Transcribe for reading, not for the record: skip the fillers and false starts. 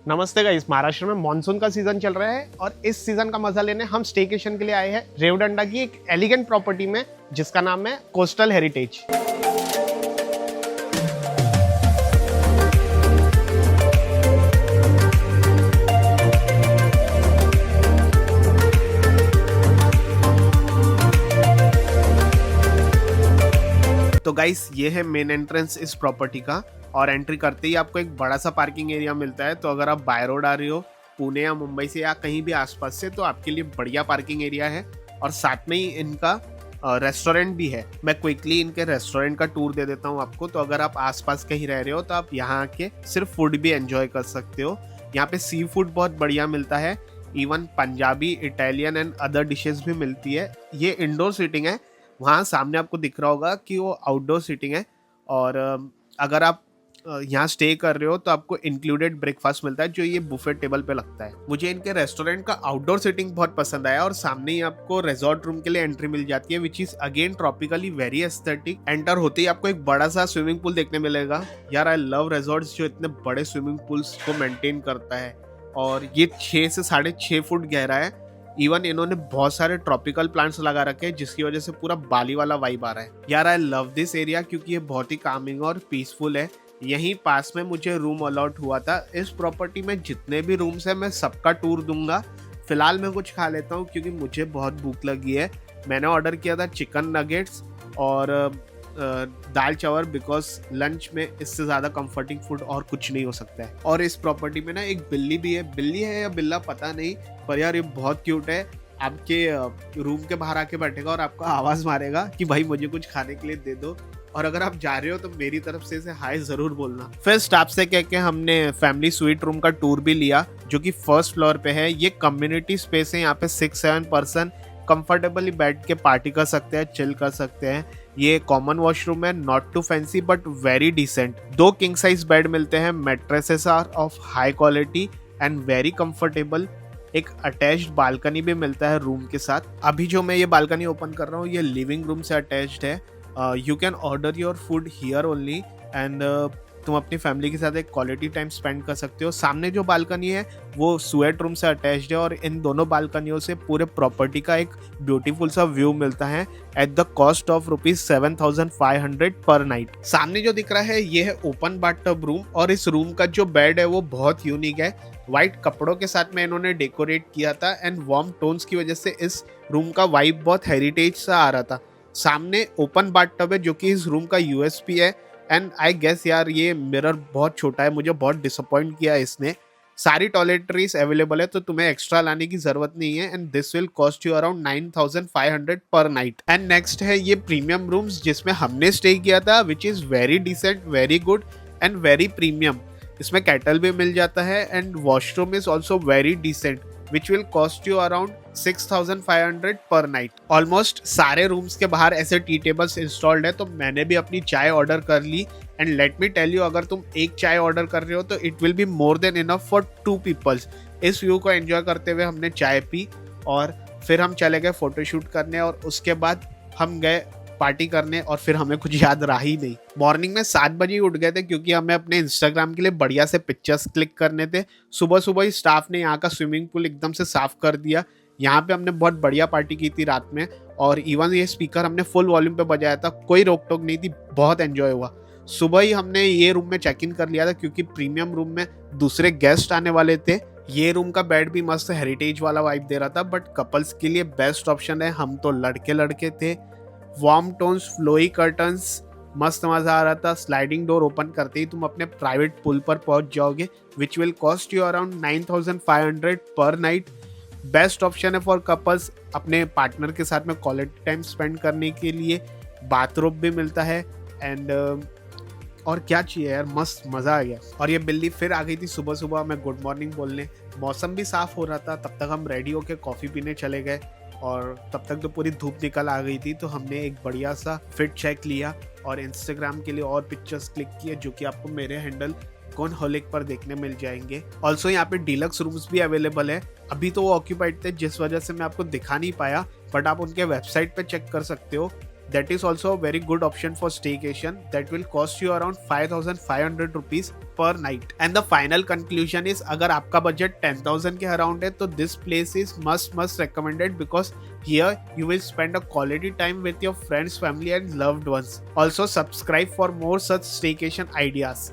नमस्ते गाइस, महाराष्ट्र में मॉनसून का सीजन चल रहा है और इस सीजन का मजा लेने हम स्टेकेशन के लिए आए हैं रेवदंडा की एक एलिगेंट प्रॉपर्टी में जिसका नाम है कोस्टल हेरिटेज। तो गाइस, ये है मेन एंट्रेंस इस प्रॉपर्टी का और एंट्री करते ही आपको एक बड़ा सा पार्किंग एरिया मिलता है। तो अगर आप बाय रोड आ रहे हो पुणे या मुंबई से या कहीं भी आसपास से, तो आपके लिए बढ़िया पार्किंग एरिया है और साथ में ही इनका रेस्टोरेंट भी है। मैं क्विकली इनके रेस्टोरेंट का टूर दे देता हूँ आपको। तो अगर आप आसपास कहीं रह रहे हो तो आप यहाँ आके सिर्फ फूड भी एंजॉय कर सकते हो। यहाँ पे सी फूड बहुत बढ़िया मिलता है, even Punjabi, Italian and other dishes भी मिलती है। ये इंडोर सीटिंग है, वहाँ सामने आपको दिख रहा होगा कि वो आउटडोर सीटिंग है। और अगर आप यहाँ स्टे कर रहे हो तो आपको इंक्लूडेड ब्रेकफास्ट मिलता है जो ये बुफे टेबल पे लगता है। मुझे इनके रेस्टोरेंट का आउटडोर सीटिंग बहुत पसंद आया और सामने ही आपको रिजॉर्ट रूम के लिए एंट्री मिल जाती है, which is again tropically very aesthetic. Enter होते ही आपको एक बड़ा सा स्विमिंग पूल देखने मिलेगा। यार, आई लव रिजॉर्ट्स जो इतने बड़े स्विमिंग पूल्स को मेंटेन करता है। और ये 6 से 6.5 फुट गहरा है। इवन इन्होंने बहुत सारे ट्रॉपिकल प्लांट्स लगा रखे हैं जिसकी वजह से पूरा बाली वाला वाइब आ रहा है। यार, आई लव दिस एरिया क्योंकि ये बहुत ही कामिंग और पीसफुल है। यहीं पास में मुझे रूम अलॉट हुआ था। इस प्रॉपर्टी में जितने भी रूम्स हैं मैं सबका टूर दूंगा। फिलहाल मैं कुछ खा लेता हूँ क्योंकि मुझे बहुत भूख लगी है। मैंने ऑर्डर किया था चिकन नगेट्स और दाल चावल, बिकॉज लंच में इससे ज़्यादा कंफर्टिंग फूड और कुछ नहीं हो सकता है। और इस प्रॉपर्टी में ना एक बिल्ली भी है। बिल्ली है या बिल्ला पता नहीं, पर यार ये बहुत क्यूट है। आपके रूम के बाहर आके बैठेगा और आपको आवाज़ मारेगा कि भाई मुझे कुछ खाने के लिए दे दो। और अगर आप जा रहे हो तो मेरी तरफ से इसे हाय जरूर बोलना। फिर स्टाफ से कह के हमने फैमिली स्वीट रूम का टूर भी लिया जो कि फर्स्ट फ्लोर पे है। ये कम्युनिटी स्पेस है, यहाँ पे 6-7 पर्सन कंफर्टेबली बैठ के पार्टी कर सकते हैं, चिल कर सकते हैं। ये कॉमन वॉशरूम है, not too fancy but very decent. 2 king size bed मिलते हैं, mattresses are of high quality and very comfortable. एक अटैच्ड बालकनी भी मिलता है रूम के साथ। अभी जो मैं ये बालकनी ओपन कर रहा हूँ ये लिविंग रूम से अटैच्ड है। You can order your food here only and तुम अपनी फैमिली के साथ एक क्वालिटी टाइम स्पेंड कर सकते हो। सामने जो बालकनी है वो स्वेट रूम से अटैच्ड है और इन दोनों बालकनियों से पूरे प्रॉपर्टी का एक ब्यूटीफुल सा व्यू मिलता है एट द कॉस्ट ऑफ ₹7,500 पर नाइट। सामने जो दिख रहा है ये है ओपन बाथटब रूम और इस रूम का जो बेड है वो बहुत यूनिक है। व्हाइट कपड़ों के साथ में इन्होंने डेकोरेट किया था एंड वार्म टोन्स की वजह से इस रूम का वाइब बहुत हेरिटेज सा आ रहा था। सामने ओपन बाथटब है जो कि इस रूम का यूएसपी है। एंड आई गेस यार ये मिरर बहुत छोटा है, मुझे बहुत डिसअपॉइंट किया इसने। सारी टॉयलेटरीज अवेलेबल है तो तुम्हें एक्स्ट्रा लाने की जरूरत नहीं है and this will cost you around 9,500 पर नाइट। एंड नेक्स्ट है ये प्रीमियम रूम्स जिसमें हमने स्टे किया था, which is very decent, very good and very premium. इसमें केटल भी मिल जाता है and washroom is also very decent which will cost you around 6,500 पर नाइट। ऑलमोस्ट सारे रूम्स के बाहर ऐसे टी टेबल्स इंस्टॉल्ड है तो मैंने भी अपनी चाय ऑर्डर कर ली। And let me tell you, अगर तुम एक चाय ऑर्डर कर रहे हो तो it will be more than enough for 2 peoples. इस व्यू को एंजॉय करते हुए हमने चाय पी और फिर हम चले गए फोटोशूट करने और उसके बाद हम गए पार्टी करने और फिर हमें कुछ याद रहा ही नहीं। मॉर्निंग में 7 बजे उठ गए थे क्योंकि हमें अपने इंस्टाग्राम के लिए बढ़िया से पिक्चर्स क्लिक करने थे। सुबह सुबह ही स्टाफ ने यहाँ का स्विमिंग पूल एकदम से साफ कर दिया। यहाँ पे हमने बहुत बढ़िया पार्टी की थी रात में और इवन ये स्पीकर हमने फुल वॉल्यूम पे बजाया था, कोई रोक टोक नहीं थी, बहुत एंजॉय हुआ। सुबह ही हमने ये रूम में चेक इन कर लिया था क्योंकि प्रीमियम रूम में दूसरे गेस्ट आने वाले थे। ये रूम का बेड भी मस्त हेरिटेज वाला वाइब दे रहा था बट कपल्स के लिए बेस्ट ऑप्शन है। हम तो लड़के लड़के थे। वार्म टोन्स, फ्लोई कर्टन्स, मस्त मजा आ रहा था। स्लाइडिंग डोर ओपन करते ही तुम अपने प्राइवेट पूल पर पहुंच जाओगे, which will cost you around 9,500 पर नाइट। बेस्ट ऑप्शन है फॉर कपल्स अपने पार्टनर के साथ में क्वालिटी टाइम स्पेंड करने के लिए। बाथरूम भी मिलता है एंड और क्या चाहिए यार, मस्त मजा आ गया। और ये बिल्ली फिर आ गई थी सुबह सुबह मैं गुड मॉर्निंग बोलने। मौसम भी साफ हो रहा था, तब तक हम रेडी होके कॉफी पीने चले गए और तब तक तो पूरी धूप निकल आ गई थी। तो हमने एक बढ़िया सा फिट चेक लिया और इंस्टाग्राम के लिए और पिक्चर्स क्लिक किए जो कि आपको मेरे हैंडल कौन होलिक पर देखने मिल जाएंगे। ऑल्सो यहाँ पे डीलक्स रूम्स भी अवेलेबल है। अभी तो वो ऑक्यूपाइड थे जिस वजह से मैं आपको दिखा नहीं पाया, बट आप उनके वेबसाइट पे चेक कर सकते हो। That is also a very good option for staycation that will cost you around 5,500 rupees per night. And the final conclusion is, अगर आपका बजट 10,000 के अराउंड है तो this place is must recommended because here you will spend a quality time with your friends, family and loved ones. Also subscribe for more such staycation ideas.